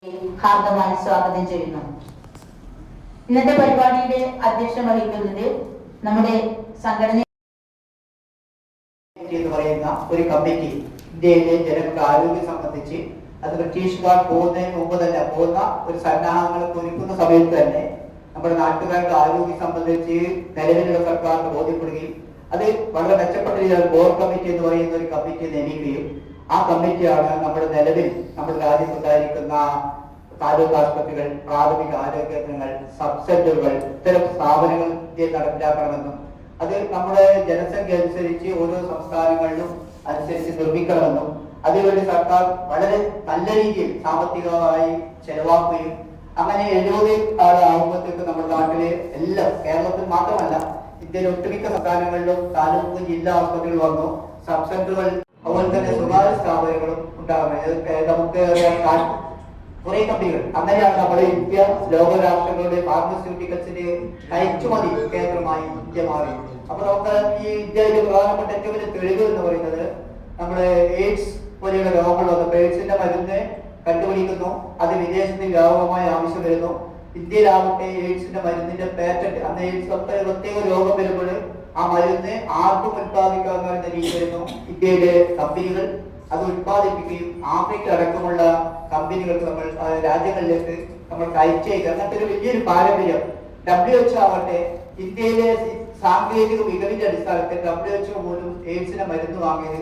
ഹാർദമായി സ്വാഗതം ചെയ്യുന്നു. ഇന്നത്തെ പരിപാടിയുടെ അധ്യക്ഷം വഹിക്കുന്നത് നമ്മുടെ സംഘടന എന്ന് പറയുന്ന ഒരു കമ്മിറ്റി ഇന്ത്യയിലെ ജനങ്ങളുടെ ആരോഗ്യം സംബന്ധിച്ച് അത് ബ്രിട്ടീഷുകാർ പോകുന്നതിന് മുമ്പ് തന്നെ പോകുന്ന ഒരു സന്നാഹങ്ങളൊക്കെ ഒരുക്കുന്ന സമയത്ത് തന്നെ നമ്മുടെ നാട്ടുകാരുടെ ആരോഗ്യം സംബന്ധിച്ച് നിലവിലുള്ള സർക്കാരിന് ബോധ്യപ്പെടുകയും അത് വളരെ മെച്ചപ്പെട്ട രീതിയിൽ കോർ കമ്മിറ്റി എന്ന് പറയുന്ന ഒരു കമ്മിറ്റി നിയമിക്കുകയും ആ കമ്മിറ്റിയാണ് നമ്മുടെ നിലവിൽ നമ്മുടെ രാജ്യത്തുണ്ടായിരിക്കുന്ന താലൂക്ക് ആശുപത്രികൾ, പ്രാഥമിക ആരോഗ്യ കേന്ദ്രങ്ങൾ, സബ് സെന്ററുകൾ, ഇത്തരം സ്ഥാപനങ്ങൾ നടപ്പിലാക്കണമെന്നും അത് നമ്മുടെ ജനസംഖ്യ അനുസരിച്ച് ഓരോ സംസ്ഥാനങ്ങളിലും അനുസരിച്ച് നിർമ്മിക്കണമെന്നും അതിനുവേണ്ടി സർക്കാർ വളരെ നല്ല രീതിയിൽ സാമ്പത്തികമായി ചെലവാക്കുകയും അങ്ങനെ 70 ആകുമ്പോഴത്തേക്ക് നമ്മുടെ നാട്ടിലെ എല്ലാം കേരളത്തിൽ മാത്രമല്ല ഇന്ത്യയിലെ ഒട്ടുമിക്ക സംസ്ഥാനങ്ങളിലും താലൂക്ക് ജില്ലാ ആശുപത്രികൾ വന്നു, സബ് സെന്ററുകൾ, അതുപോലെ തന്നെ സ്വകാര്യ സ്ഥാപനങ്ങളും ഉണ്ടാകുന്നത്. നമുക്ക് കുറെ കമ്പനികൾ അങ്ങനെയാണ് നമ്മുടെ ഇന്ത്യ ലോകരാഷ്ട്രങ്ങളുടെ ഫാർമസ്യൂട്ടിക്കൽസിന്റെ കയറ്റുമതി കേന്ദ്രമായി ഇന്ത്യ മാറി. അപ്പൊ നമുക്ക് ഈ ഇന്ത്യയിലെ പ്രധാനപ്പെട്ട ഏറ്റവും വലിയ തെളിവ് എന്ന് പറയുന്നത് നമ്മുടെ എയ്ഡ്സ് പോലെയുള്ള രോഗങ്ങൾ വന്നപ്പോൾ എയ്ഡ്സിന്റെ മരുന്ന് കണ്ടുപിടിക്കുന്നു, അത് വിദേശത്ത് വ്യാപകമായ ആവശ്യം വരുന്നു. ഇന്ത്യയിലാവട്ടെ എയ്ഡ്സിന്റെ മരുന്നിന്റെ പേറ്റന്റ്, അന്ന് എയ്ഡ്സ് പ്രത്യേക രോഗം വരുമ്പോൾ ആ മരുന്ന് ആർക്കും ഉത്പാദിക്കാവുന്ന രീതി വരുന്നു. ഇന്ത്യയിലെ കമ്പനികൾ അത് ഉത്പാദിപ്പിക്കുകയും ആഫ്രിക്ക അടക്കമുള്ള കമ്പനികൾക്ക് നമ്മൾ രാജ്യങ്ങളിലേക്ക് നമ്മൾ കയച്ചേക്കുക. അങ്ങനത്തെ ഒരു വലിയൊരു പാരമ്പര്യം. WHO ആവട്ടെ ഇന്ത്യയിലെ സാങ്കേതിക മികവിന്റെ അടിസ്ഥാനത്തിൽ WHO പോലും എയ്ഡ്സിനെ മരുന്ന് വാങ്ങിയത്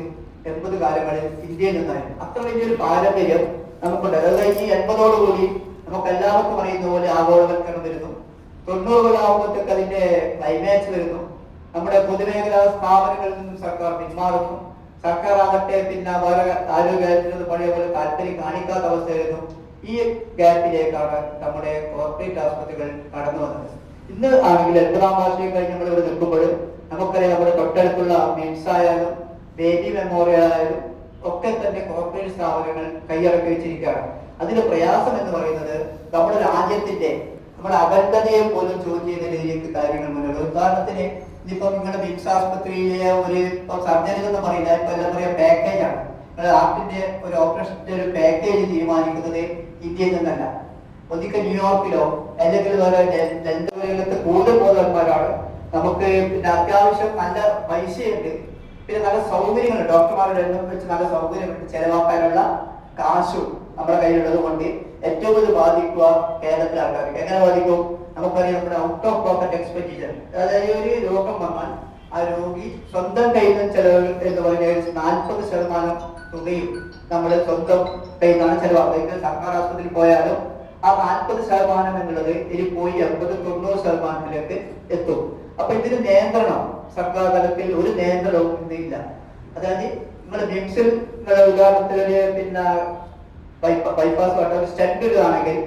80 കാലങ്ങളിൽ ഇന്ത്യയിൽ നിന്നായിരുന്നു. അത്ര വലിയൊരു പാരമ്പര്യം നമുക്കുണ്ട്. അതായത് ഈ 80ഓടുകൂടി നമുക്ക് എല്ലാവർക്കും അറിയുന്ന പോലെ ആഗോളവൽക്കരണം വരുന്നു. 90കളാകുമ്പോഴത്തേക്ക് അതിന്റെ ക്ലൈമാക്സ് വരുന്നു. നമ്മുടെ പൊതുമേഖലാ സ്ഥാപനങ്ങളിൽ നിന്നും സർക്കാർ പിന്മാറുന്നു. സർക്കാർ ആകട്ടെ പിന്നെ വേറെ ആരോഗ്യത്തിന് പഴയ പോലെ താല്പര്യം കാണിക്കാത്ത അവസ്ഥയായിരുന്നു. ഈ ഗ്യാപ്പിലേക്കാണ് നമ്മുടെ കോർപ്പറേറ്റ് ആശുപത്രികൾ കടന്നു വന്നത്. ഇന്ന് ആണെങ്കിൽ 80ാം വാർഷികം കഴിഞ്ഞ് നമ്മൾ ഇവിടെ നിൽക്കുമ്പോൾ നമുക്കറിയാം നമ്മുടെ തൊട്ടടുത്തുള്ള മിംസ് ആയാലും ബേബി മെമ്മോറിയൽ ആയാലും ഒക്കെ തന്നെ കോർപ്പറേറ്റ് സ്ഥാപനങ്ങൾ കൈയടക്കി വെച്ചിരിക്കുകയാണ്. അതിന്റെ പ്രയാസം എന്ന് പറയുന്നത് നമ്മുടെ രാജ്യത്തിന്റെ നമ്മുടെ അഖണ്ഡതയെ പോലും ചോദ്യം ചെയ്യുന്ന രീതിയിലേക്ക് കാര്യങ്ങൾ മുന്നോട്ട്. ഉദാഹരണത്തിന് ഇനിയിപ്പോ നിങ്ങളുടെ മിംസ് ആശുപത്രിയിലെ ഒരു സർജറി എന്ന് പറയുന്നത് ഇപ്പൊ എന്താ പറയാ പാക്കേജ് ആണ്. ഹാർട്ടിന്റെ ഒരു ഓപ്പറേഷന്റെ ഒരു പാക്കേജ് തീരുമാനിക്കുന്നത് ഇന്ത്യയിൽ നിന്നല്ല. ഒന്നിക്കൽ ന്യൂയോർക്കിലോ അല്ലെങ്കിൽ വേറെ ലണ്ടനിലത്തെ കൂടുതൽ ബോധവന്മാരാണ്. നമുക്ക് പിന്നെ അത്യാവശ്യം നല്ല പൈസയുണ്ട്, പിന്നെ നല്ല സൗകര്യങ്ങളുണ്ട്, ഡോക്ടർമാരുടെ എണ്ണം വെച്ച് നല്ല സൗകര്യമുണ്ട്, ചെലവാക്കാനുള്ള കാശും നമ്മുടെ കയ്യിലുള്ളത് കൊണ്ട് ഏറ്റവും കൂടുതൽ ബാധിക്കുക കേരളത്തിലെ ആൾക്കാർക്ക്. എങ്ങനെ ബാധിക്കും? നമുക്കറിയാം നമ്മുടെ ഔട്ട് ഓഫ് പോക്കറ്റ് എക്സ്പെൻഡിച്ചർ. അതായത് ഒരു രോഗം വന്നാൽ ആ രോഗി സ്വന്തം കയ്യിൽ നിന്ന് ചെലവ് എന്ന് പറയുന്നത് 40% തുകയും നമ്മൾ സ്വന്തം കയ്യിൽ നിന്നാണ് ചെലവാക്കുന്നത്. സർക്കാർ ആശുപത്രിയിൽ പോയാലും ആ 40% എന്നുള്ളത് ഇതിൽ പോയി 80-90% എത്തും. അപ്പൊ ഇതിന് നിയന്ത്രണം സർക്കാർ തലത്തിൽ ഒരു നിയന്ത്രണവും ഇന്നില്ല. അതായത് നിങ്ങൾ മിംസിൽ ഉദാഹരണത്തിന് പിന്നെ ബൈപ്പാസ് ഒരു സ്റ്റെൻഡ് ഇടുകയാണെങ്കിൽ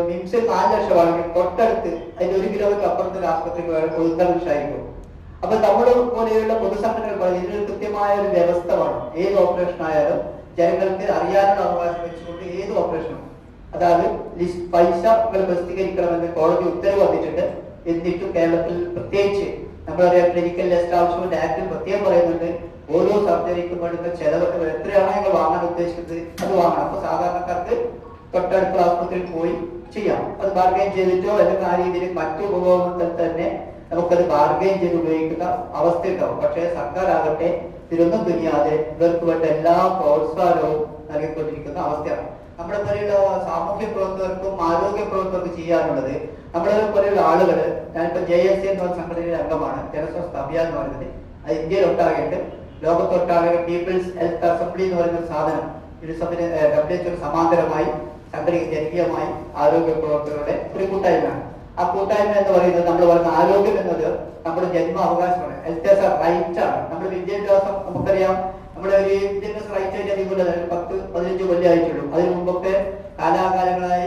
മിംസിൽ 4 ലക്ഷമാണെങ്കിൽ തൊട്ടടുത്ത് അതിന്റെ 1 കിലോമീറ്റർ അപ്പുറത്ത് ഒരു ആശുപത്രിക്ക് 1.5 ലക്ഷമായിരിക്കും. അപ്പൊ നമ്മുടെ പോലെയുള്ള പൊതുസംഘടനകൾ ഇതിനൊരു കൃത്യമായ ഒരു വ്യവസ്ഥ വേണം. ഏത് ഓപ്പറേഷൻ ആയാലും ജനങ്ങൾക്ക് അറിയാനുള്ള അവകാശം വെച്ചുകൊണ്ട് ഏത് ഓപ്പറേഷനും അതായത് പൈസ പ്രസിദ്ധീകരിക്കണമെന്ന് കോടതി ഉത്തരവ് വന്നിട്ടുണ്ട്. എന്നിട്ടും കേരളത്തിൽ പ്രത്യേകിച്ച് നമ്മളറിയാം ക്ലിനിക്കൽ എസ്റ്റാബ്ലിഷ്മെന്റ് ആക്ടിൽ പ്രത്യേകം പറയുന്നുണ്ട് ഓരോ സർജറിക്കും വേണ്ടുന്ന ചെലവ് എത്രയാണോ നിങ്ങൾ വാങ്ങാൻ ഉദ്ദേശിക്കുന്നത് അത് വാങ്ങണം. അപ്പൊ സാധാരണക്കാർക്ക് തൊട്ടടുത്ത ആശുപത്രിയിൽ പോയി ചെയ്യാം. അത് ബാർഗെയിൻ ചെയ്തിട്ടോ അല്ലെങ്കിൽ ആ രീതിയിൽ മറ്റു ഉപഭോഗത്തിൽ തന്നെ നമുക്കത് ബാർഗെയിൻ ചെയ്ത് ഉപയോഗിക്കുന്ന അവസ്ഥ ഉണ്ടാവും. പക്ഷേ സർക്കാർ ആകട്ടെ ഇതിലൊന്നും തുനിയാതെ ഇവർക്ക് വേണ്ട എല്ലാ പ്രോത്സാഹനവും നൽകിക്കൊണ്ടിരിക്കുന്ന അവസ്ഥയാണ്. നമ്മളെ പോലെയുള്ള സാമൂഹ്യ പ്രവർത്തകർക്കും ആരോഗ്യ പ്രവർത്തകർക്കും ചെയ്യാനുള്ളത് നമ്മളെ പോലെയുള്ള ആളുകൾ, ഞാനിപ്പോ JSC എന്ന സംഘടനയിലെ അംഗമാണ്, ജനസ്വാസ്ഥ്യ അഭിയാൻ എന്ന് പറയുന്നത്. അത് ഇന്ത്യയിലൊട്ടാകെയുണ്ട്, ലോകത്തൊട്ടാകെ പീപ്പിൾസ് ഹെൽത്ത് അസംബ്ലി എന്ന് പറയുന്ന സാധനം WHO സമാന്തരമായി ജനകീയമായി ആരോഗ്യ പ്രവർത്തകരുടെ ഒരു കൂട്ടായ്മയാണ്. ആ കൂട്ടായ്മ എന്ന് പറയുന്നത് നമ്മൾ പറയുന്ന ആരോഗ്യം എന്നത് നമ്മുടെ ജന്മ അവകാശമാണ്. ഹെൽത്ത് ആസ് എ റൈറ്റ് ആണ്. നമ്മുടെ വിദ്യാഭ്യാസം നമുക്കറിയാം, നമ്മുടെ ഒരു വിദ്യാഭ്യാസ റൈറ്റ് ആയിട്ട് അതികൊണ്ട് 10-15 കൊല്ലം ആയിട്ടുള്ളൂ. അതിനു മുമ്പൊക്കെ കാലാകാലങ്ങളായി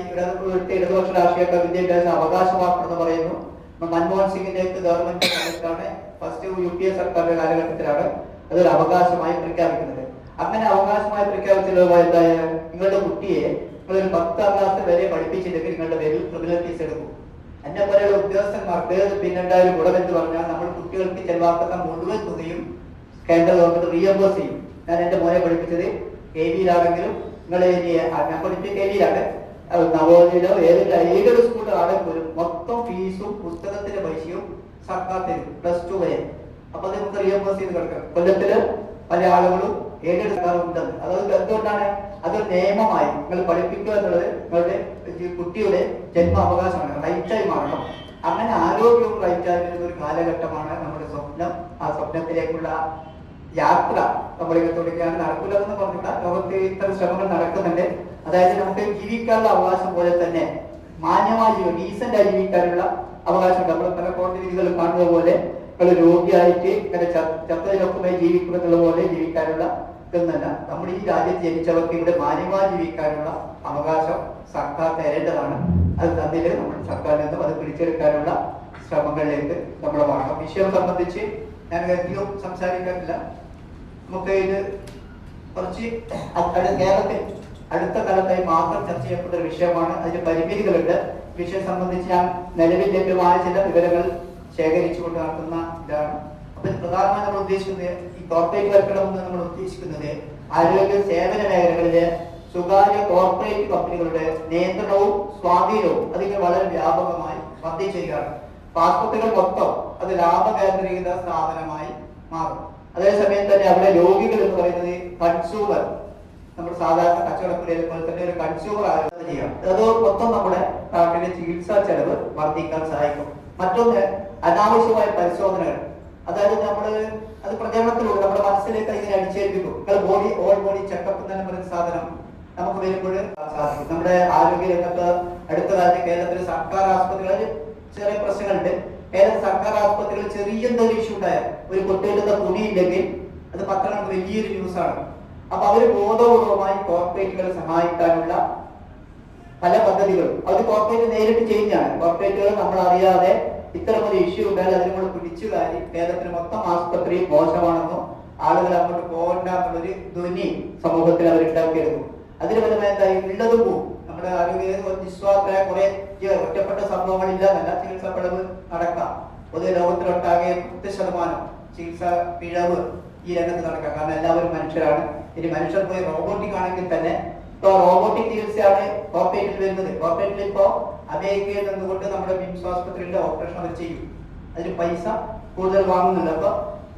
ഇടതുപക്ഷ രാഷ്ട്രീയക്കാർ വിദ്യാഭ്യാസം അവകാശമാക്കണമെന്ന് പറയുന്നു. മൻമോഹൻ സിംഗിന്റെ ഗവൺമെന്റ് കാലത്താണ്, ഫസ്റ്റ് UPA സർക്കാരിന്റെ കാലഘട്ടത്തിലാണ് അതൊരു അവകാശമായി പ്രഖ്യാപിക്കുന്നത്. അങ്ങനെ അവകാശമായി പ്രഖ്യാപിച്ചത് നിങ്ങളുടെ കുട്ടിയെ നിങ്ങളൊരു 10ാം ക്ലാസ് വരെ പഠിപ്പിച്ചില്ലെങ്കിൽ നിങ്ങളുടെ പേരിൽ ക്രിമിനൽ കേസ് എടുക്കും. എന്നെ പോലെയുള്ള ഉദ്യോഗസ്ഥന്മാർക്ക് പിന്നുണ്ടായ ഒരു ഗുണമെന്ന് പറഞ്ഞാൽ നമ്മൾ കുട്ടികൾക്ക് ചെലവാക്കുന്ന മുഴുവൻ തുകയും കേന്ദ്ര ഗവൺമെന്റ് റീഎംബേഴ്സ് ചെയ്യും. ഞാൻ എന്റെ മോനെ പഠിപ്പിച്ചത് KV യിലാണെങ്കിലും നിങ്ങളെ ഏരിയ ഞാൻ പഠിപ്പിച്ച ഏരിയയിലാണ് നവോദയയിലോ ഏതൊരു സ്കൂളിലാണെങ്കിൽ പോലും മൊത്തം ഫീസും പുസ്തകത്തിന്റെ പൈസയും സർക്കാർ തരും +2 വരെ. അപ്പൊ അത് നമുക്ക് റിയംബേഴ്സ് ചെയ്ത് കിടക്കാം. കൊല്ലത്തില് പല ആളുകളും ഏതൊരു സർക്കാർ ഉണ്ടെന്ന്. അത് എന്തുകൊണ്ടാണ്? അതൊരു നിയമമായി നിങ്ങൾ പഠിപ്പിക്കുക എന്നുള്ളത് നിങ്ങളുടെ കുട്ടിയുടെ ജന്മ അവകാശമാണ്, റൈറ്റായി മാറണം. അങ്ങനെ ആരോഗ്യവും റൈറ്റായി വരുന്ന ഒരു കാലഘട്ടമാണ് നമ്മുടെ സ്വപ്നം. ആ സ്വപ്നത്തിലേക്കുള്ള യാത്ര നമ്മളിങ്ങനെ തുടങ്ങിയാണ്. നടക്കില്ലെന്ന് പറഞ്ഞില്ല, ലോകത്ത് ഇത്തരം ശ്രമങ്ങൾ നടക്കുന്നുണ്ട്. അതായത് നമുക്ക് ജീവിക്കാനുള്ള അവകാശം പോലെ തന്നെ മാന്യമായി ഡീസന്റായി ജീവിക്കാനുള്ള അവകാശം. നമ്മൾ പല കോടതി വിധികൾ കാണുന്നത് പോലെ രോഗിയായിട്ട് ഇങ്ങനെ ചത്തതിനൊപ്പമായി ജീവിക്കുമെന്നുള്ള പോലെ ജീവിക്കാനുള്ള ഇതൊന്നല്ല. നമ്മൾ ഈ രാജ്യത്ത് ജനിച്ചവർക്ക് ഇവിടെ മാന്യമായി ജീവിക്കാനുള്ള അവകാശം സർക്കാർ തരേണ്ടതാണ്. അത് തന്നില് നമ്മൾ സർക്കാരിൽ നിന്നും അത് പിടിച്ചെടുക്കാനുള്ള ശ്രമങ്ങളിലേക്ക് നമ്മൾ വേണം. വിഷയം സംബന്ധിച്ച് ഞാൻ അധികം സംസാരിക്കാറില്ല. നമുക്ക് ഇത് കുറച്ച് കേരളത്തിൽ അടുത്ത കാലത്തായി മാത്രം ചർച്ച ചെയ്യപ്പെട്ട ഒരു വിഷയമാണ്. അതിന് പരിമിതികളുണ്ട്. വിഷയം സംബന്ധിച്ച് ഞാൻ നിലവിൽ ലഭ്യമായ ചില വിവരങ്ങൾ ശേഖരിച്ചുകൊണ്ട് നടത്തുന്ന ഇതാണ്. അപ്പൊ പ്രധാനമായി നമ്മൾ ഉദ്ദേശിക്കുന്നത് ഈ കോർപ്പറേറ്റ് വൽക്കരണമെന്ന് നമ്മൾ ഉദ്ദേശിക്കുന്നത് ആരോഗ്യ സേവന മേഖലകളിലെ സ്വകാര്യ കോർപ്പറേറ്റ് കമ്പനികളുടെ നിയന്ത്രണവും സ്വാധീനവും അതിന് വളരെ വ്യാപകമായി വർദ്ധിച്ചിരിക്കുകയാണ്. ആശുപത്രികൾ മൊത്തം അത് ലാഭകേന്ദ്രീകൃത സ്ഥാപനമായി മാറും. അതേസമയം തന്നെ അവിടെ രോഗികൾ എന്ന് പറയുന്നത് കൺസ്യൂമർ, നമ്മൾ സാധാരണ കച്ചവടപ്പുരയെ പോലെ തന്നെ ഒരു കൺസ്യൂമർ ആലോചന ചെയ്യാം. അത് മൊത്തം നമ്മുടെ നാട്ടിലെ ചികിത്സാ ചെലവ് വർദ്ധിക്കാൻ സഹായിക്കും. മറ്റൊന്ന് അനാവശ്യമായ പരിശോധനകൾ. അതായത് അത് പ്രചരണത്തിലൂടെ നമ്മുടെ മനസ്സിലേക്ക് ഇങ്ങനെ അടിച്ചേൽപ്പിക്കും. ഓൾ ബോഡി ചെക്കപ്പ് എന്ന് പറയുന്ന സാധനം നമുക്ക് വരുമ്പോൾ സാധിക്കും. നമ്മുടെ ആരോഗ്യ രംഗത്ത് അടുത്ത കാലത്ത് കേരളത്തിലെ സർക്കാർ ആശുപത്രികളിൽ ചെറിയ പ്രശ്നങ്ങളുണ്ട്. കേരള സർക്കാർ ആശുപത്രികളിൽ ചെറിയ എന്തെങ്കിലും ഇഷ്യൂ ഉണ്ടായാൽ ഒരു കുട്ടിയെടുത്ത തുണിയില്ലെങ്കിൽ അത് പത്രങ്ങൾക്ക് വലിയൊരു ന്യൂസാണ്. അപ്പൊ അവര് ബോധപൂർവമായി കോർപ്പറേറ്റുകളെ സഹായിക്കാനുള്ള പല പദ്ധതികളും അത് കോർപ്പറേറ്റ് നേരിട്ട് ചെയ്യുന്നതാണ്. കോർപ്പറേറ്റുകൾ നമ്മൾ അറിയാതെ ഇത്തരം ഒരു ഇഷ്യൂ ഉണ്ടായാൽ അതിന് നമ്മൾ പിടിച്ചു കാര്യം കേരളത്തിന് മൊത്തം ആശുപത്രി മോശമാണെന്നും ആളുകൾ അങ്ങോട്ട് പോകണ്ട എന്നുള്ളൊരു ധ്വനി സമൂഹത്തിൽ അവർ ഉണ്ടാക്കിയെടുക്കും. അതിന് ഫലമായി എന്തായി ഉള്ളതും പോവും. നമ്മുടെ ആരോഗ്യ നിസ്വാർത്ഥമായ കുറെ ഒറ്റപ്പെട്ട സംഭവങ്ങളില്ല എന്നല്ല, ചികിത്സാ പിഴവ് നടക്കാം. പൊതുവെ ലോകത്തിലൊട്ടാകെ 10% ചികിത്സാ പിഴവ് ഈ രംഗത്ത് നടക്കാം. കാരണം എല്ലാവരും മനുഷ്യരാണ്. ഇനി മനുഷ്യർ പോയി റോബോട്ടിക് ആണെങ്കിൽ തന്നെ ഇപ്പൊ റോബോട്ടിക് ചികിത്സയാണ് കോർപ്പറേറ്റിൽ വരുന്നത്. കോർപ്പറേറ്റിൽ ഇപ്പോ അമേരിക്കയിൽ നിന്നുകൊണ്ട് നമ്മുടെ മിംസ് ആശുപത്രിയിലെ ഓപ്പറേഷൻ അവർ ചെയ്യും. അതിന് പൈസ കൂടുതൽ വാങ്ങുന്നുണ്ട്. അപ്പൊ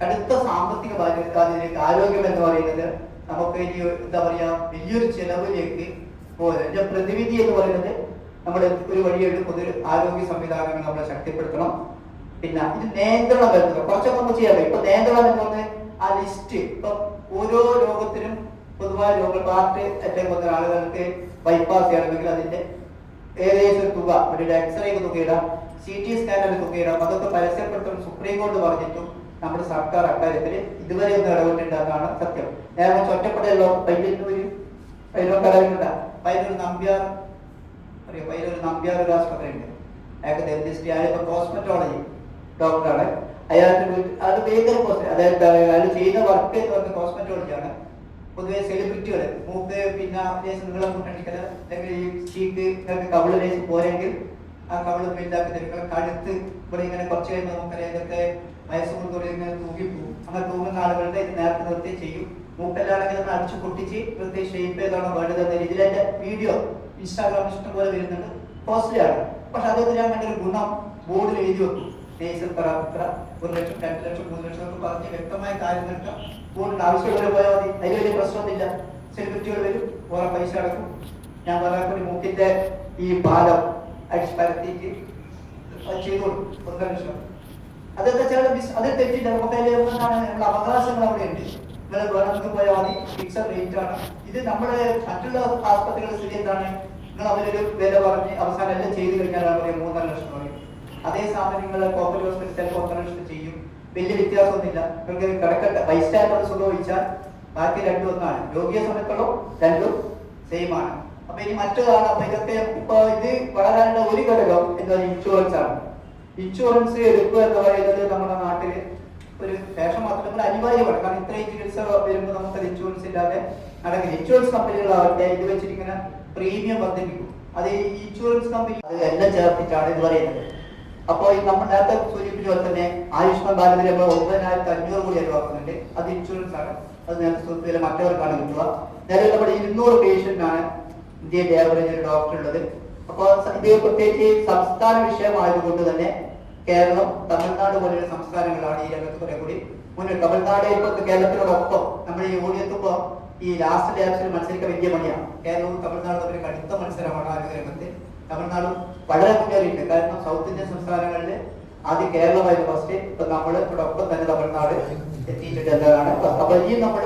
അടുത്ത സാമ്പത്തിക ബാധ്യതയിലേക്ക് ആരോഗ്യം എന്ന് പറയുന്നത് നമുക്ക് ഇനി എന്താ പറയാ വലിയൊരു ചെലവിലേക്ക് പോകുന്നത്. ഇതിന്റെ പ്രതിവിധി എന്ന് പറയുന്നത് നമ്മൾ ഒരു വഴിയായിട്ട് പൊതു ആരോഗ്യ സംവിധാനങ്ങൾ നമ്മളെ ശക്തിപ്പെടുത്തണം. പിന്നെ ഇത് നിയന്ത്രണം വരുന്നത് കുറച്ചൊക്കെ നമുക്ക് ചെയ്യാം. ഇപ്പൊ നിയന്ത്രണം എന്ന് പറഞ്ഞാൽ ആ ലിസ്റ്റ് ഇപ്പൊ ഓരോ രോഗത്തിനും പൊതുവായ രോഗങ്ങൾ ഹാർട്ട് അറ്റാക്ക് വന്ന ആളുകൾക്ക് ബൈപ്പാസ് ചെയ്യണമെങ്കിൽ അതിന്റെ ഏകദേശം ഒരു തുക, ഒരു എക്സ്റേക്ക് തുകയിടാം, CT സ്കാനറിന് തുകയിടാം. അതൊക്കെ പരസ്യപ്പെടുത്തും സുപ്രീം കോടതി പറഞ്ഞിട്ടും നമ്മുടെ സർക്കാർ അക്കാര്യത്തിൽ ഇതുവരെ ഒന്നും ഇടപെട്ടിട്ടുണ്ടെന്നാണ് സത്യം. നേരെ ഒറ്റപ്പെടല്ലോ പയ്യന്നൂർ നമ്പ്യാർ അറിയാം. പയ്യന്നൂർ നമ്പ്യാർ ഒരു ആശുപത്രി ഉണ്ട്. അയാൾക്ക് ഡെന്റിസ്റ്റ്, അയാളിപ്പോ കോസ്മെറ്റോളജി ഡോക്ടറാണ്. അയാൾക്ക് അത് ഭയങ്കര അതായത് അയാൾ ചെയ്യുന്ന വർക്ക് എന്ന് പറഞ്ഞ കോസ്മെറ്റോളജിയാണ്. പൊതുവെ സെലിബ്രിറ്റികൾ മൂക്ക് പിന്നെ നീളം കൂട്ടണിക്കല് അല്ലെങ്കിൽ ഈ ചീക്ക് കവിളിലേക്ക് പോരെങ്കിൽ ആ കവിള് വലുതാക്കി തരും. കഴുത്ത് ഇവിടെ ഇങ്ങനെ കുറച്ച് കഴിയുമ്പോൾ നമുക്കറിയാം ഇതൊക്കെ വയസ്സുകൊണ്ടോടെ ഇങ്ങനെ തൂങ്ങിപ്പോകും. അങ്ങനെ തൂങ്ങുന്ന ആളുകളുടെ ഇത് നേരത്തെ നിർത്തി ചെയ്യും. മൂക്കെല്ലാണെങ്കിൽ നമ്മൾ അടിച്ചു പൊട്ടിച്ച് പ്രത്യേക ഷേപ്പ് ഏതാണോ വേണ്ടത് എന്ന രീതിയിൽ അതിന്റെ വീഡിയോ ഇൻസ്റ്റാഗ്രാമിൽ ഇഷ്ടംപോലെ വരുന്നുണ്ട്. കോസ്റ്റ്ലി ആണ്. പക്ഷെ അതൊക്കെ ഞാൻ കണ്ട ഒരു ഗുണം ബോർഡിൽ എഴുതി വെക്കും. നേസൽ തെറാപ്പി 1 ലക്ഷം 2 ലക്ഷം 3 ലക്ഷം ഒക്കെ പറഞ്ഞ് വ്യക്തമായ കാര്യങ്ങൾക്ക് ബോർഡിൽ ആവശ്യമുള്ളവരെ പോയാൽ മതി. അതിന് വലിയ പ്രശ്നമൊന്നുമില്ല. സെലിബ്രിറ്റികൾ വരും, ഓരോ പൈസ അടക്കും. ഞാൻ പറയാൻ മൂക്കിന്റെ ഈ പാലം അടിസ്ഥാനത്തേക്ക് ചെയ്തു കൊടുക്കും 1 ലക്ഷം. അതെന്താ വെച്ചാൽ അത് തെറ്റില്ല. നമുക്ക് അതിൽ അവകാശങ്ങൾ അവിടെ ഉണ്ട്. നിങ്ങൾ വേണമെങ്കിൽ പോയാൽ മതി. ഫിക്സഡ് റേറ്റ് ആണ്. ഇത് നമ്മുടെ മറ്റുള്ള ആസ്പത്രികളുടെ സ്ഥിതി എന്താണ്? നിങ്ങൾ അവരൊരു വില പറഞ്ഞ് അവസാനം എല്ലാം ചെയ്ത് കഴിഞ്ഞാലാണ് പറയും 3.5 ലക്ഷം പറയും. അതേ സാധനം നിങ്ങൾ കോർപ്പറേറ്റ് ഹോസ്പിറ്റൽ ചിലപ്പോൾ 1.5 ലക്ഷം ചെയ്യും. വലിയ വ്യത്യാസമൊന്നുമില്ല. നിങ്ങൾക്ക് കിടക്കട്ടെ ബൈസ്റ്റാൻഡർ സുഖം ഒഴിച്ചാൽ ബാക്കി രണ്ടും ഒന്നാണ്. രോഗിയെ സംബന്ധിച്ചോളം രണ്ടും സെയിം ആണ്. അപ്പൊ ഇനി മറ്റൊരാണ്. അപ്പൊ ഇതൊക്കെ ഇപ്പൊ ഇത് വളരാനുള്ള ഒരു ഘടകം എന്താ ഇൻഷുറൻസ് ആണ്. ഇൻഷുറൻസ് എടുക്കുക എന്ന് പറയുന്നത് നമ്മുടെ നാട്ടില് ഒരു ഫാഷൻ മാത്രമല്ല അനിവാര്യമാണ്. കാരണം ഇത്രയും ചികിത്സ വരുമ്പോൾ നമുക്ക് ഇൻഷുറൻസ് ഇല്ലാതെ നടക്കില്ല. ഇൻഷുറൻസ് കമ്പനികളാവട്ടെ ഇത് വെച്ചിരിക്കുന്ന പ്രീമിയം വർദ്ധിപ്പിക്കും. അത് ഈ ഇൻഷുറൻസ് കമ്പനി അത് എല്ലാം ചേർത്തിട്ടാണ് ഇത് പറയുന്നത്. അപ്പോൾ നമ്മൾ നേരത്തെ സൂചിപ്പിച്ച പോലെ തന്നെ ആയുഷ്മാൻ ഭാരതിൽ നമ്മൾ 9,500 കോടി ചെലവാക്കുന്നുണ്ട്. അത് ഇൻഷുറൻസ് ആണ്. അത് നേരത്തെ സുഹൃത്തുക്കളെ മറ്റവർക്കാണ് കിട്ടുക. നിലവിൽ നമ്മുടെ 200 പേഷ്യന്റാണ് ഇന്ത്യയിൽ ആവറേജ് ഒരു ഡോക്ടർ ഉള്ളത്. അപ്പോൾ ഇത് പ്രത്യേകിച്ച് സംസ്ഥാന വിഷയമായതുകൊണ്ട് തന്നെ കേരളം, തമിഴ്നാട് പോലെയുള്ള സംസ്ഥാനങ്ങളാണ് ഈ രംഗത്ത് കുറെ കൂടി മുന്നിൽ. തമിഴ്നാട് ഇപ്പോൾ കേരളത്തിനോടൊപ്പം നമ്മൾ ഈ ഓടിയെത്തുമ്പോൾ ഈ ലാസ്റ്റ് ലാബ്സിൽ മത്സരിക്കാൻ വലിയ പണിയാണ്. കേരളവും തമിഴ്നാടും തമ്മിൽ കടുത്ത മത്സരമാണ് ആരോഗ്യ രംഗത്ത്. തമിഴ്നാടും വളരെ മുന്നേറിയിട്ടുണ്ട്. കാരണം സൗത്ത് ഇന്ത്യൻ സംസ്ഥാനങ്ങളിൽ ആദ്യം കേരളമായിരുന്നു ഫസ്റ്റ്. ഇപ്പൊ നമ്മൾ ഇവിടെ ഒപ്പം തന്നെ തമിഴ്നാട് എത്തിയിട്ടുണ്ട് എന്നതാണ്. അപ്പൊ ഈ നമ്മൾ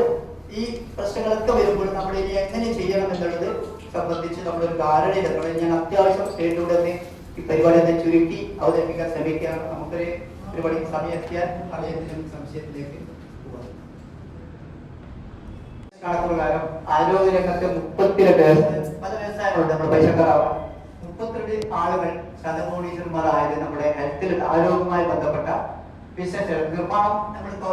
ഈ പ്രശ്നങ്ങളൊക്കെ വരുമ്പോൾ നമ്മൾ ഇനി എങ്ങനെ ചെയ്യണം എന്നുള്ളത് സംബന്ധിച്ച് നമ്മളൊരു ധാരണയിലെത്തണം. ഞാൻ അത്യാവശ്യം സ്റ്റേറ്റിലൂടെ ഒന്ന് ഈ പരിപാടി തന്നെ ചുരുക്കി അവതരിപ്പിക്കാൻ ശ്രമിക്കുകയാണ്. നമുക്കൊരു പരിപാടി സമയം എത്തിയാൽ അറിയുന്നതിനും സംശയത്തിലേക്ക് പോകാം. കണക്കുപ്രകാരം ആരോഗ്യ രംഗത്തെ 32 പല വ്യവസായങ്ങളുണ്ട്. നമ്മൾ പൈസക്കാരാവാം. 32 ആളുകൾ ശതകോടീശ്വരന്മാരായത് നമ്മുടെ ഹെൽത്തിൽ ആരോഗ്യവുമായി ബന്ധപ്പെട്ട ബിസിനസ് നിർമ്മാണം നമ്മൾ എന്താ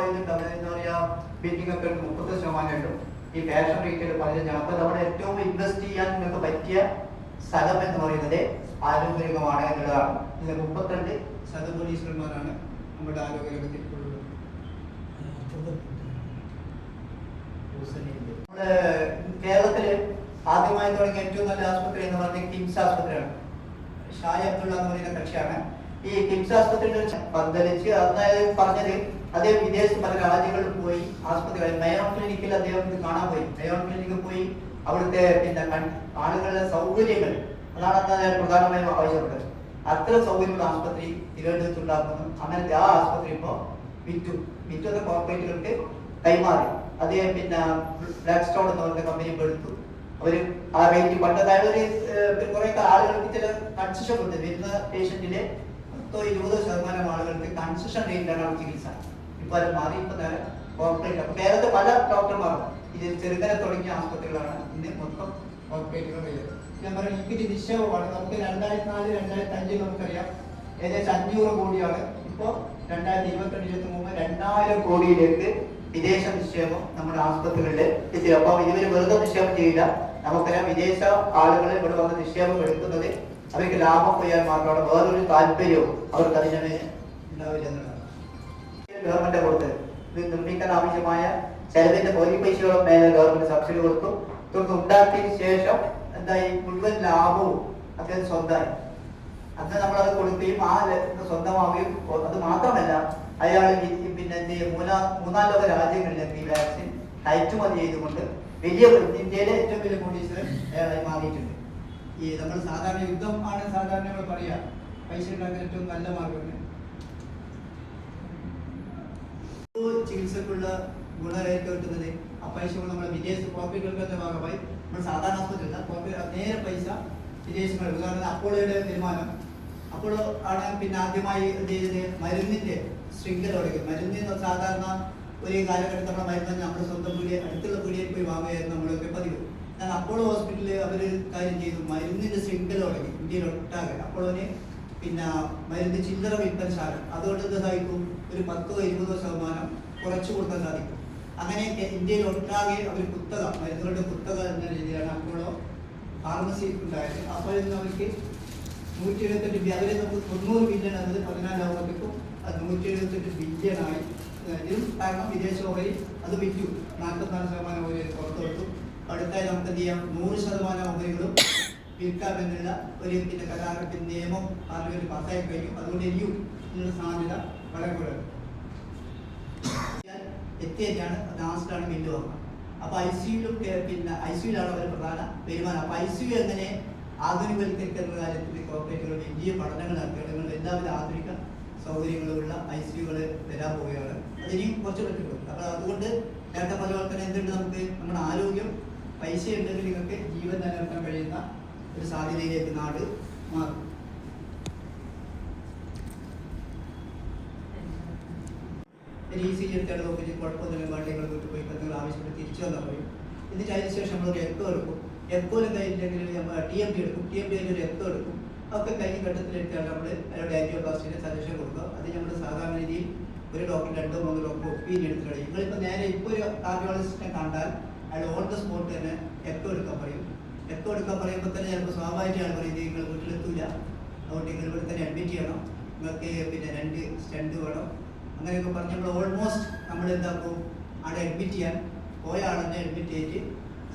പറയാ ബിൽഡിംഗ് ഒക്കെ 30% ഉണ്ട്. ഈ ഫാഷൻ റീറ്റെയിൽ 15. അപ്പൊ നമ്മുടെ ഏറ്റവും ഇൻവെസ്റ്റ് ചെയ്യാൻ നിങ്ങൾക്ക് പറ്റിയ സ്ഥലം എന്ന് പറയുന്നത് ആരോഗ്യരംഗമാണ് എന്നുള്ളതാണ്. ഇതിൽ 32 ശതകോടീശ്വരന്മാരാണ് നമ്മുടെ ആരോഗ്യരംഗത്തിൽ ഉള്ളത്. നമ്മുടെ കേരളത്തില് ആദ്യമായി തുടങ്ങിയ ഏറ്റവും നല്ല ആശുപത്രി എന്ന് പറഞ്ഞാൽ കിംസ് ആശുപത്രിയാണ്. ഷായ് അബ്ദുള്ള എന്ന് പറയുന്ന കക്ഷിയാണ് ഈ കിംസ് ആശുപത്രിയുടെ പന്തലിച്ച് അതായത് പറഞ്ഞത് അദ്ദേഹം വിദേശ പല രാജ്യങ്ങളിൽ പോയി ആശുപത്രികളിൽ മയോൺ ക്ലിനിക്കിൽ അദ്ദേഹം കാണാൻ പോയി. മയോൺ ക്ലിനിക്കിൽ പോയി അവിടുത്തെ പിന്നെ ആളുകളുടെ സൗകര്യങ്ങൾ അതാണ് അദ്ദേഹം പ്രധാനമായും ആവശ്യപ്പെട്ടത്. അത്ര സൗകര്യമുള്ള ആശുപത്രി തിരുവനന്തപുരത്ത് ഉണ്ടാക്കുന്നു. അങ്ങനത്തെ ആ ആശുപത്രി ഇപ്പോൾ വിറ്റത് കോർപ്പറേറ്റുകൾക്ക് കൈമാറി. അദ്ദേഹം പിന്നെ ബ്ലാക്ക് സ്റ്റോൺ എന്ന് പറഞ്ഞ കമ്പനി എടുത്തു. അവര് ആ റേറ്റ് പണ്ടതായത് ഒരു കുറെ ആളുകൾക്ക് ചില കൺസെഷൻ ഉണ്ട്. വരുന്ന പേഷ്യന്റിന്റെ 20% ആളുകൾക്ക് കൺസെഷൻ റേറ്റിലാണ് ചികിത്സ. ഇപ്പൊ അത് മാറി. ഇപ്പൊ കോർപ്പറേറ്റ്. അപ്പൊ കേരളത്തിൽ പല ഡോക്ടർമാരും ഇത് ചെറുതര തുടങ്ങിയ ആശുപത്രികളാണ് ഇന്ന് മൊത്തം കോർപ്പറേറ്റുകൾ. ഞാൻ പറയുന്നത് ഇക്വിറ്റി നിക്ഷേപമാണ്. നമുക്ക് 2004-2005 നമുക്കറിയാം ഏകദേശം 500 കോടിയാണ്. ഇപ്പോ 2022-2023 2000 കോടിയിലേക്ക് വിദേശ നിക്ഷേപം നമ്മുടെ ആശുപത്രികളിൽ എത്തി. അപ്പൊ ഇതുവരെ വെറുതെ നിക്ഷേപം ചെയ്യില്ല. നമുക്കറിയാം വിദേശ ആളുകൾ ഇവിടെ വന്ന് നിക്ഷേപം എടുക്കുന്നത് അവർക്ക് ലാഭം ചെയ്യാൻ മാത്രമാണ്. വേറൊരു താല്പര്യവും അവർക്ക് അതിനെ ഉണ്ടാവില്ല എന്നുള്ളതാണ്. ഗവൺമെന്റ് കൊടുത്തത് ഇത് നിർമ്മിക്കാൻ ആവശ്യമായ ചെലവിന്റെ പകുതി പൈസയോളം മേലെ ഗവൺമെന്റ് സബ്സിഡി കൊടുത്തു. ഇതൊക്കെ ഉണ്ടാക്കിയതിനു ശേഷം എന്തായി മുഴുവൻ ലാഭവും അദ്ദേഹം സ്വന്തമായി. അന്ന് നമ്മളത് കൊടുക്കുകയും ആ സ്വന്തമാവുകയും അത് മാത്രമല്ല അയാൾ പിന്നെ മൂന്നാം ലോക രാജ്യങ്ങളിലേക്ക് ഈ വാക്സിൻ കയറ്റുമതി ചെയ്തുകൊണ്ട് വലിയ ഇന്ത്യയിലെ ഏറ്റവും വലിയ കോടീശ്വരൻ അയാളായി മാറിയിട്ടുണ്ട്. ഈ നമ്മൾ സാധാരണ യുദ്ധം ആണ് സാധാരണ നമ്മൾ പറയാ പൈസ ഉണ്ടാക്കാൻ ഏറ്റവും നല്ല മാർഗമാണ്. ചികിത്സക്കുള്ള ഗുണമായിട്ട് കിട്ടുന്നത് ആ പൈസ നമ്മുടെ വിദേശ കോർപ്പറേറ്റുകളുടെ ഭാഗമായി നമ്മൾ സാധാരണ ആസ്പത്രി നേരെ പൈസ വിദേശങ്ങൾ. ഉദാഹരണത്തിന് അപ്പോളോയുടെ തീരുമാനം. അപ്പോളോ ആണ് പിന്നെ ആദ്യമായി എന്ത് ചെയ്തത് മരുന്നിന്റെ ശൃംഖല തുടങ്ങി. മരുന്നിന് സാധാരണ ഒരു കാലഘട്ടത്തിൽ നമ്മുടെ മരുന്ന് നമ്മുടെ സ്വന്തം പീടിയ അടുത്തുള്ള പീടിയയിൽ പോയി വാങ്ങുകയായിരുന്നു നമ്മളൊക്കെ പതിവ്. എന്നാൽ അപ്പോളോ ഹോസ്പിറ്റലിൽ അവർ കാര്യം ചെയ്തു മരുന്നിന്റെ ശൃംഖല തുടങ്ങി ഇന്ത്യയിൽ ഒട്ടാകെ. അപ്പോളോന് പിന്നെ മരുന്ന് ചില്ലറ വിൽപ്പനശാല അതുകൊണ്ട് എന്ത് സാധിക്കും ഒരു 10-20% കുറച്ചു കൊടുക്കാൻ സാധിക്കും. അങ്ങനെയൊക്കെ ഇന്ത്യയിൽ ഒട്ടാകെ അവർ കുത്തക മരുന്നുകളുടെ കുത്തക എന്ന രീതിയിലാണ് അപ്പോളോ ഫാർമസി ഉണ്ടായത്. അപ്പോൾ അവർക്ക് 178 ബില്യൺ അതിൽ നമുക്ക് 90 ബില്യൺ എന്നത് 14 അത് 178 ബില്യണായി. ഇതിലും കാരണം വിദേശ ഓഹരി അത് വിറ്റു. 44% ഓഹരി പുറത്തു കൊടുത്തു. അടുത്തായി നമുക്ക് എന്ത് ചെയ്യാം 100% ഓഹരികളും വിൽക്കാമെന്നുള്ള ഒരു പിന്നെ കരാറിന്റെ നിയമം പാർലമെന്റ് പാസ്സായി കഴിഞ്ഞു. അതുകൊണ്ട് ഇനിയും ഇതിനുള്ള സാധ്യത വളരെ കൂടുതൽ എത്തിയാണ്. ലാസ്റ്റാണ് ബില്ല് വന്നത്. അപ്പൊ ICU പിന്നെ ICUലാണ് അവർ പ്രധാന വരുമാനം. അപ്പൊ ICU എങ്ങനെ ആധുനികവൽക്കരിക്കുന്ന കാര്യത്തിൽ കോർപ്പറേറ്റുകൾ വലിയ പഠനങ്ങൾ നടത്തുകയാണ്. എല്ലാവിധ ആധുനിക സൗകര്യങ്ങളുള്ള ICUകൾ വരാൻ പോവുകയാണ്. അതിനെയും കുറച്ച് പറ്റുള്ളൂ. അപ്പൊ അതുകൊണ്ട് നേരത്തെ പോലെ തന്നെ എന്തുണ്ട് നമുക്ക് നമ്മുടെ ആരോഗ്യം പൈസ ഉണ്ടെങ്കിൽ നിങ്ങൾക്ക് ജീവൻ നിലനിർത്താൻ കഴിയുന്ന ഒരു സാധ്യതയിലേക്ക് നാട് മാറും. ECG എടുത്തേണ്ട നോക്കി കുഴപ്പമൊന്നുമില്ല വണ്ടികൾ വീട്ടിൽ പോയി നിങ്ങൾ ആവശ്യപ്പെട്ട് തിരിച്ചു വന്നാൽ പറയും. എന്നിട്ട് അതിന് ശേഷം നമ്മളൊരു എക്കോ എടുക്കും. എക്കോയിലും കഴിഞ്ഞില്ലെങ്കിൽ നമ്മൾ TMT എടുക്കും. TMT ഒരു എക്കോ എടുക്കും. ഒക്കെ കഴിഞ്ഞ ഘട്ടത്തിലെടുത്താണ് നമ്മൾ അതിനോട് ആൻജിയോപ്ലാസ്റ്റിയുടെ സജഷൻ കൊടുക്കുക. അത് നമ്മൾ സാധാരണ രീതിയിൽ ഒരു ഡോക്ടർ 2-3 ഡോക്ടർ ഒപ്പീനിയൻ എടുത്ത് കഴിയും. നിങ്ങളിപ്പോൾ നേരെ ഇപ്പോൾ ഒരു കാർഡിയോളജിസ്റ്റിനെ കണ്ടാൽ അയാൾ ഓൺ ദ സ്പോട്ട് തന്നെ എക്കോ എടുക്കാൻ പറയും. എക്കോ എടുക്കാൻ പറയുമ്പോൾ തന്നെ ചിലപ്പോൾ സ്വാഭാവികമായിട്ടാണ് പറയുന്നത് നിങ്ങൾ വീട്ടിലെത്തൂല, അതുകൊണ്ട് നിങ്ങൾ ഇവിടെ തന്നെ അഡ്മിറ്റ് ചെയ്യണം, നിങ്ങൾക്ക് പിന്നെ 2 സ്റ്റണ്ട് വേണം അങ്ങനെയൊക്കെ പറഞ്ഞ് നമ്മൾ ഓൾമോസ്റ്റ് നമ്മൾ എന്താക്കും അവിടെ അഡ്മിറ്റ് ചെയ്യാൻ പോയ ആളെന്നെ അഡ്മിറ്റ് ചെയ്തിട്ട്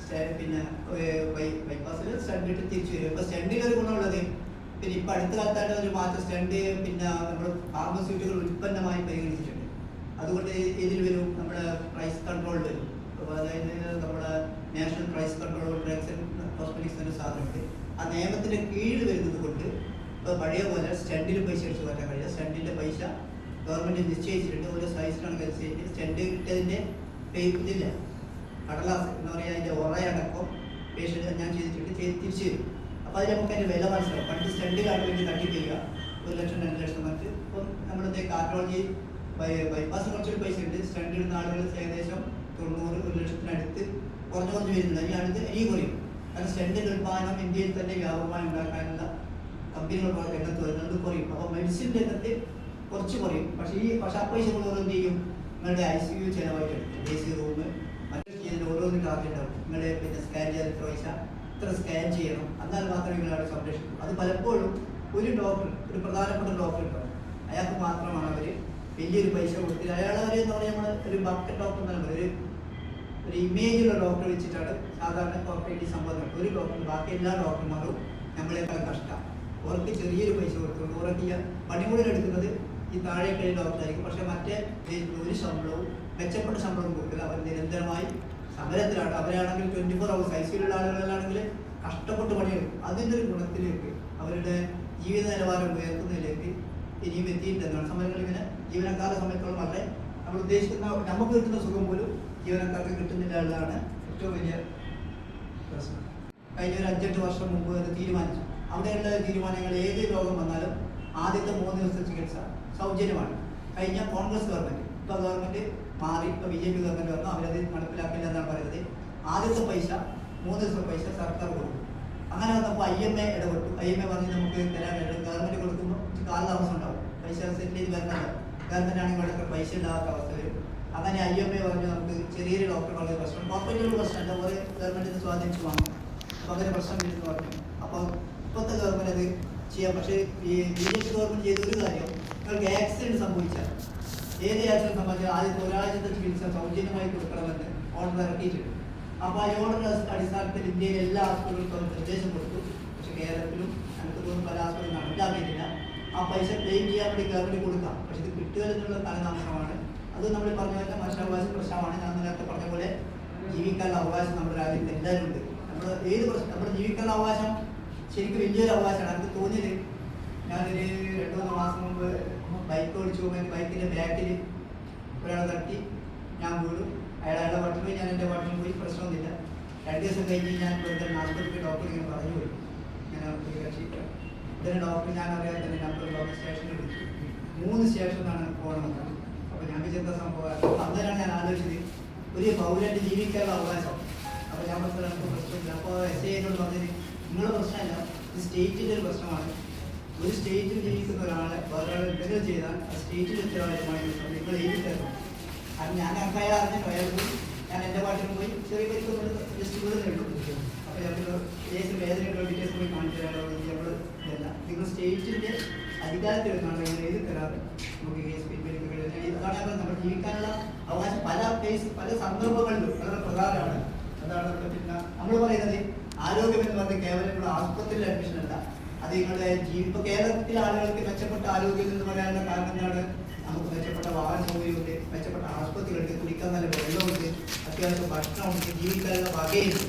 പിന്നെ ബൈപ്പാസിൽ സ്റ്റണ്ട് ഇട്ട് തിരിച്ചു വരും. ഇപ്പോൾ സ്റ്റണ്ടിലൊരു ഗുണമുള്ളത് പിന്നെ ഇപ്പം അടുത്ത കാലത്തായിട്ട് ഒരു മാറ്റം സ്റ്റണ്ട് പിന്നെ നമ്മൾ ഫാർമസ്യൂട്ടിക്കൽ ഉൽപ്പന്നമായി പരിഗണിച്ചിട്ടുണ്ട്. അതുകൊണ്ട് ഇതിൽ വരും നമ്മുടെ പ്രൈസ് കൺട്രോൾ വരും. അപ്പോൾ അതായത് നമ്മുടെ national price control drugs and cosmetics എന്ന സാധനമുണ്ട്. ആ നിയമത്തിൻ്റെ കീഴിൽ വരുന്നത് കൊണ്ട് ഇപ്പോൾ പഴയ പോലെ സ്റ്റണ്ടിൽ പൈസ അടിച്ച് മാറ്റാൻ കഴിയില്ല. സ്റ്റണ്ടിൻ്റെ പൈസ ഗവൺമെൻറ് നിശ്ചയിച്ചിട്ടുണ്ട്. ഓരോ സൈസിനനുസരിച്ച് സ്റ്റണ്ട് ഇട്ടതിൻ്റെ ഇതില്ല കടലാസ് എന്ന് പറയുക അതിൻ്റെ ഉറയടക്കം പേഷ്യൻ്റ് ഞാൻ ചെയ്തിട്ടുണ്ട് തിരിച്ചു തരും. അപ്പോൾ അതിൽ നമുക്ക് അതിൻ്റെ വില മനസ്സിലാവും. പണ്ട് സ്റ്റണ്ടിലാണ് വേണ്ടി തട്ടിപ്പിരിക 1 ലക്ഷം 2 ലക്ഷം മറ്റ് ഇപ്പം നമ്മളിത് കാർഡിയോളജി ബൈപ്പാസ് കുറച്ചൊരു പൈസ ഉണ്ട്. സ്റ്റണ്ട് ഇടുന്ന ആളുകൾ ഏകദേശം 90 1 ലക്ഷത്തിനടുത്ത് കുറഞ്ഞു വരുന്നുണ്ട്. ഇനി അടുത്ത് ഇനി കുറയും. കാരണം സ്റ്റണ്ടിൻ്റെ ഉൽപ്പാദനം ഇന്ത്യയിൽ തന്നെ വ്യാപകമായി ഉണ്ടാക്കാനുള്ള കമ്പനികൾ രംഗത്ത് വരുന്നത് കുറയും. അപ്പോൾ മെഡിസിൻ്റെ രംഗത്ത് കുറച്ച് കുറയും. പക്ഷേ ആ പൈസ കൊണ്ട് എന്ത് ചെയ്യും? നിങ്ങളുടെ ICU ചിലവായിട്ട് എടുക്കും. AC റൂം മറ്റൊരു ചെയ്തിട്ട് ഓരോന്നും ടാർഗറ്റ് ഉണ്ടാവും. നിങ്ങളുടെ പിന്നെ സ്കാൻ ചെയ്ത പൈസ ഇത്ര സ്കാൻ ചെയ്യണം, എന്നാൽ മാത്രമേ നിങ്ങളവിടെ സംരക്ഷിക്കൂ. അത് പലപ്പോഴും ഒരു ഡോക്ടർ, ഒരു പ്രധാനപ്പെട്ട ഡോക്ടർ ഉണ്ടാവും, അയാൾക്ക് മാത്രമാണ് അവർ വലിയൊരു പൈസ കൊടുത്തില്ല. അയാളവർ എന്ന് പറഞ്ഞാൽ നമ്മൾ ഒരു ബക്കറ്റ് ഡോക്ടർ എന്നാണ് ഒരു ഇമേജുള്ള ഡോക്ടറെ വെച്ചിട്ടാണ് സാധാരണ കോർപ്പറേറ്റ് സംഭവം. ഒരു ഡോക്ടർ ബാക്കി എല്ലാ ഡോക്ടർമാരും നമ്മളെക്കാൾ കഷ്ടം. അവർക്ക് ചെറിയൊരു പൈസ കൊടുത്തുകൊണ്ട് അവർക്ക് പണിമുടൽ എടുക്കുന്നത് ഈ താഴേക്കഴി ഡോക്ടറായിരിക്കും. പക്ഷെ മറ്റേ ഒരു ശമ്പളവും മെച്ചപ്പെട്ട ശമ്പളവും കൊടുക്കില്ല. അവർ നിരന്തരമായി സമരത്തിലാണ്. അവരാണെങ്കിൽ 24 hours ICUലുള്ള ആളുകളാണെങ്കിൽ കഷ്ടപ്പെട്ട് പണിയെടുക്കും. അതിൻ്റെ ഒരു ഗുണത്തിലേക്ക് അവരുടെ ജീവിത നിലവാരം ഉയർത്തുന്നതിലേക്ക് ഇനിയും എത്തിയിട്ടെന്നാണ്. സമരങ്ങൾ ഇങ്ങനെ ജീവനക്കാരുടെ സമയത്തോളം വളരെ നമ്മൾ ഉദ്ദേശിക്കുന്ന നമുക്ക് കിട്ടുന്ന സുഖം പോലും ജീവനക്കാർക്ക് കിട്ടുന്നില്ല എന്നതാണ് ഏറ്റവും വലിയ പ്രശ്നം. കഴിഞ്ഞ ഒരു 5-8 വർഷം മുമ്പ് അത് തീരുമാനിച്ചു. അവിടെയുള്ള തീരുമാനങ്ങൾ ഏത് രോഗം വന്നാലും ആദ്യത്തെ 3 ദിവസത്തെ ചികിത്സ സൗജന്യമാണ്. കഴിഞ്ഞ കോൺഗ്രസ് ഗവൺമെൻറ്, ഇപ്പോൾ ഗവൺമെൻറ് മാറി, ഇപ്പോൾ BJP ഗവൺമെൻറ് വന്നു, അവരത് നടപ്പിലാക്കില്ല എന്നാണ് പറയുന്നത്. ആദ്യത്തെ പൈസ 3 ദിവസത്തെ പൈസ സർക്കാർ കൊടുക്കും. അങ്ങനെ വന്നപ്പോൾ IMA ഇടപെട്ടു. IMA പറഞ്ഞ് നമുക്ക് തരാൻ കഴിയും. ഗവൺമെൻറ് കൊടുക്കുമ്പോൾ കാലതാമസം ഉണ്ടാവും. പൈസ സെറ്റിൽ ചെയ്ത് വരുന്നുണ്ടോ? ഗവൺമെൻറ് ആണെങ്കിൽ വളരെ പൈസ ഉണ്ടാകാത്ത അവസ്ഥ വരും. അങ്ങനെ IMA പറഞ്ഞു നമുക്ക് ചെറിയൊരു ഡോക്ടർമാരുടെ പ്രശ്നം, കോർപ്പറേറ്റുള്ള പ്രശ്നമല്ല, ഓരോ ഗവൺമെൻറ്റിന് സ്വാധീനിച്ച് വാങ്ങും. അപ്പോൾ അങ്ങനെ പ്രശ്നം വരുന്നു പറഞ്ഞു. അപ്പോൾ ഇപ്പോഴത്തെ ഗവൺമെൻറ് അത് ചെയ്യാം. പക്ഷേ ഈ BJP ഗവൺമെൻറ് ചെയ്തൊരു കാര്യം, നിങ്ങൾക്ക് ആക്സിഡൻറ്റ് സംഭവിച്ചാൽ ഏത് ആക്സിഡൻറ്റ് സംഭവിച്ചാൽ ആദ്യത്തെ ഒരാഴ്ചത്തെ ചികിത്സ സൗജന്യമായി കൊടുക്കണമെന്ന് ഓർഡർ ഇറക്കിയിട്ടുണ്ട്. അപ്പോൾ ആ ഓർഡർ അടിസ്ഥാനത്തിൽ ഇന്ത്യയിലെ എല്ലാ ആശുപത്രികൾക്കും അവർ നിർദ്ദേശം കൊടുത്തു. പക്ഷേ കേരളത്തിലും നമുക്ക് തോന്നുന്നു പല ആശുപത്രികളും നടപ്പിലാക്കിയിട്ടില്ല. ആ പൈസ ക്ലെയിം ചെയ്യാൻ വേണ്ടി ഗവൺമെൻറ് കൊടുക്കാം. പക്ഷേ ഇത് കിട്ടുക എന്നുള്ള കാലതാമസമാണ്. അത് നമ്മൾ പറഞ്ഞ പോലെ മനുഷ്യാവകാശ പ്രശ്നമാണ്. ഞാൻ നേരത്തെ പറഞ്ഞ പോലെ ജീവിക്കാനുള്ള അവകാശം നമ്മുടെ രാജ്യത്ത് എല്ലാവരും ഉണ്ട്. നമ്മൾ ഏത് പ്രശ്നം നമ്മുടെ ജീവിക്കാനുള്ള അവകാശം ശരിക്കും വലിയൊരു അവകാശമാണ്. എനിക്ക് തോന്നിയത് ഞാനൊരു 2-3 മാസം മുമ്പ് ബൈക്ക് ഓടിച്ചു പോകുമ്പോൾ ബൈക്കിൻ്റെ ബാക്കിൽ ഒരാളെ തട്ടി ഞാൻ വീടും. അയാളുടെ പാട്ടിൽ പോയി, ഞാൻ എൻ്റെ പാട്ടിൽ പോയി, പ്രശ്നമൊന്നുമില്ല. 2 ദിവസം കഴിഞ്ഞ് ഞാൻ ഇപ്പോഴത്തെ ആശുപത്രിക്ക് ഡോക്ടർ ഇങ്ങനെ പറഞ്ഞു പോയി, ഇങ്ങനെ ഇതിന് ഡോക്ടർ ഞാൻ അറിയാതെ തന്നെ നമ്പർ ഡോക്ടർ സ്റ്റേഷനിൽ വിളിച്ചു. 3 സ്റ്റേഷനാണ് പോകണമെന്ന്. അപ്പോൾ ഞാൻ വിചാരിച്ച സംഭവം അന്നേരമാണ് ഞാൻ ആലോചിച്ചത് ഒരു പൗരൻ്റെ ജീവിക്കാനുള്ള അവകാശം. അപ്പോൾ ഞാൻ നമുക്ക് പ്രശ്നമില്ല. അപ്പോൾ SI എന്നോട് പറഞ്ഞത് നിങ്ങളുടെ പ്രശ്നമല്ല, ഇത് സ്റ്റേറ്റിൻ്റെ ഒരു പ്രശ്നമാണ്. ഒരു സ്റ്റേറ്റിൽ ജീവിക്കുന്ന ഒരാളെ വേറെ എന്തെങ്കിലും ചെയ്താൽ ആ സ്റ്റേറ്റിൽ ഉത്തരവാദിത്തമായി നിങ്ങൾ എഴുതി തരണം. കാരണം ഞാൻ അയാൾ അറിഞ്ഞിട്ടോ, അയാൾ പോയി, ഞാൻ എൻ്റെ പാട്ടിൽ പോയി ചെറിയ പരിക്കൊന്നും ജസ്റ്റ് വീട് നേടും. അപ്പോൾ ഞങ്ങൾ കേസ് വേദനയുള്ള ഡീറ്റെയിൽസ് പോയി കാണിച്ചു തരാനുള്ള നമ്മൾ ഇതല്ല. നിങ്ങൾ സ്റ്റേറ്റിൻ്റെ അധികാരത്തിൽ വെച്ചാണ് നിങ്ങൾ എഴുതി തരാറ് നമുക്ക് കേസ് പിൻവലിക്കുക. ഇതാണ് നമ്മൾ ജീവിക്കാനുള്ള അവകാശം. പല സന്ദർഭങ്ങളിലും വളരെ പ്രധാനമാണ്. അതാണ് പിന്നെ നമ്മൾ പറയുന്നത് ആരോഗ്യം എന്ന് പറഞ്ഞാൽ കേവലം ഇവിടെ ആശുപത്രിയിലെ അഡ്മിഷൻ അല്ല. അത് നിങ്ങളുടെ ഇപ്പോൾ കേരളത്തിലെ ആളുകൾക്ക് മെച്ചപ്പെട്ട ആരോഗ്യം എന്ന് പറയാനുള്ള കാരണം എന്താണ്? നമുക്ക് മെച്ചപ്പെട്ട വാഹന സൗകര്യമുണ്ട്, മെച്ചപ്പെട്ട ആശുപത്രികളുണ്ട്, കുടിക്കാൻ നല്ല വെള്ളമുണ്ട്, അത്യാവശ്യം ഭക്ഷണമുണ്ട്, ജീവിക്കാനുള്ള വകയുണ്ട്.